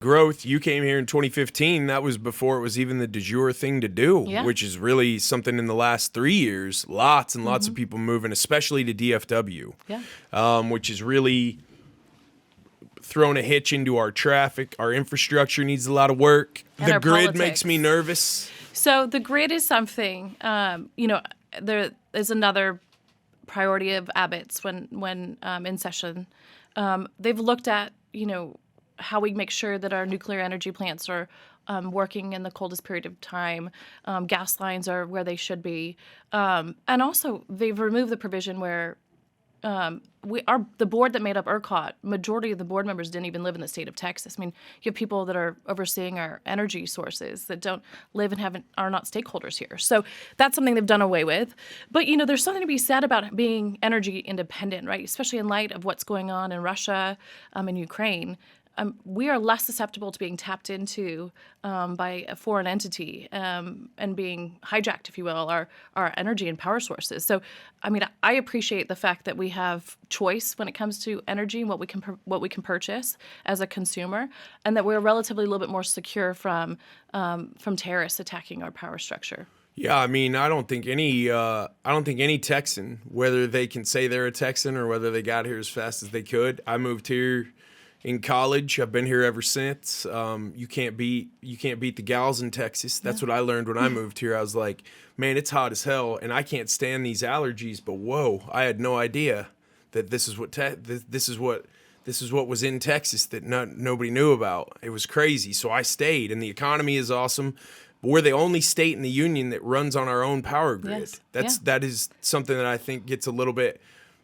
growth. You came here in 2015. That was before it was even the de jure thing to do, which is really something in the last 3 years. Lots and lots of people moving, especially to DFW, which is really thrown a hitch into our traffic. Our infrastructure needs a lot of work. And the our grid politics makes me nervous. So the grid is something, there is another priority of Abbott's when in session. They've looked at, how we make sure that our nuclear energy plants are working in the coldest period of time. Gas lines are where they should be. And also, they've removed the provision where the board that made up ERCOT, majority of the board members didn't even live in the state of Texas. I mean, you have people that are overseeing our energy sources that don't live and are not stakeholders here. So that's something they've done away with. But, there's something to be said about being energy independent, right? Especially in light of what's going on in Russia and Ukraine. We are less susceptible to being tapped into by a foreign entity and being hijacked, if you will, our energy and power sources. So, I appreciate the fact that we have choice when it comes to energy and what we can purchase as a consumer, and that we're relatively a little bit more secure from terrorists attacking our power structure. Yeah, I don't think any Texan, whether they can say they're a Texan or whether they got here as fast as they could. I moved here in college. I've been here ever since. You can't beat the gals in Texas. That's what I learned when I moved here. I was like, man, it's hot as hell, and I can't stand these allergies. But whoa, I had no idea that this is what was in Texas that nobody knew about. It was crazy. So I stayed, and the economy is awesome. We're the only state in the union that runs on our own power grid. Yes. That is something that I think gets a little bit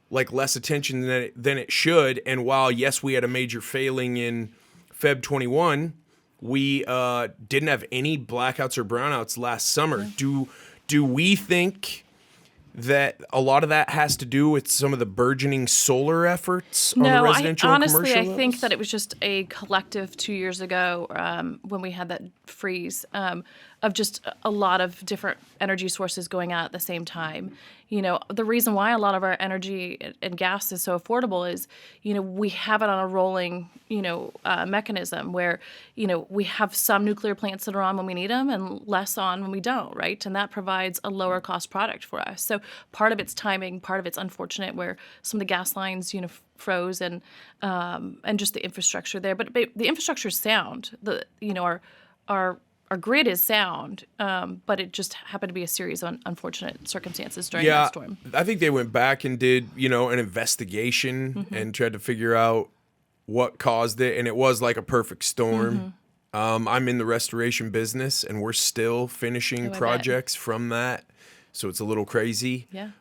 less attention than it should. And while, yes, we had a major failing in Feb 21, we didn't have any blackouts or brownouts last summer. Do we think that a lot of that has to do with some of the burgeoning solar efforts on the residential and commercial honestly, levels? I think that it was just a collective 2 years ago when we had that freeze of just a lot of different energy sources going out at the same time. The reason why a lot of our energy and gas is so affordable is, we have it on a rolling, mechanism where, we have some nuclear plants that are on when we need them and less on when we don't, right? And that provides a lower cost product for us. So part of it's timing, part of it's unfortunate where some of the gas lines, froze and just the infrastructure there. But the infrastructure is sound. Our grid is sound, but it just happened to be a series of unfortunate circumstances during that storm. I think they went back and did, an investigation and tried to figure out what caused it, and it was like a perfect storm. I'm in the restoration business, and we're still finishing projects from that, so it's a little crazy. Yeah.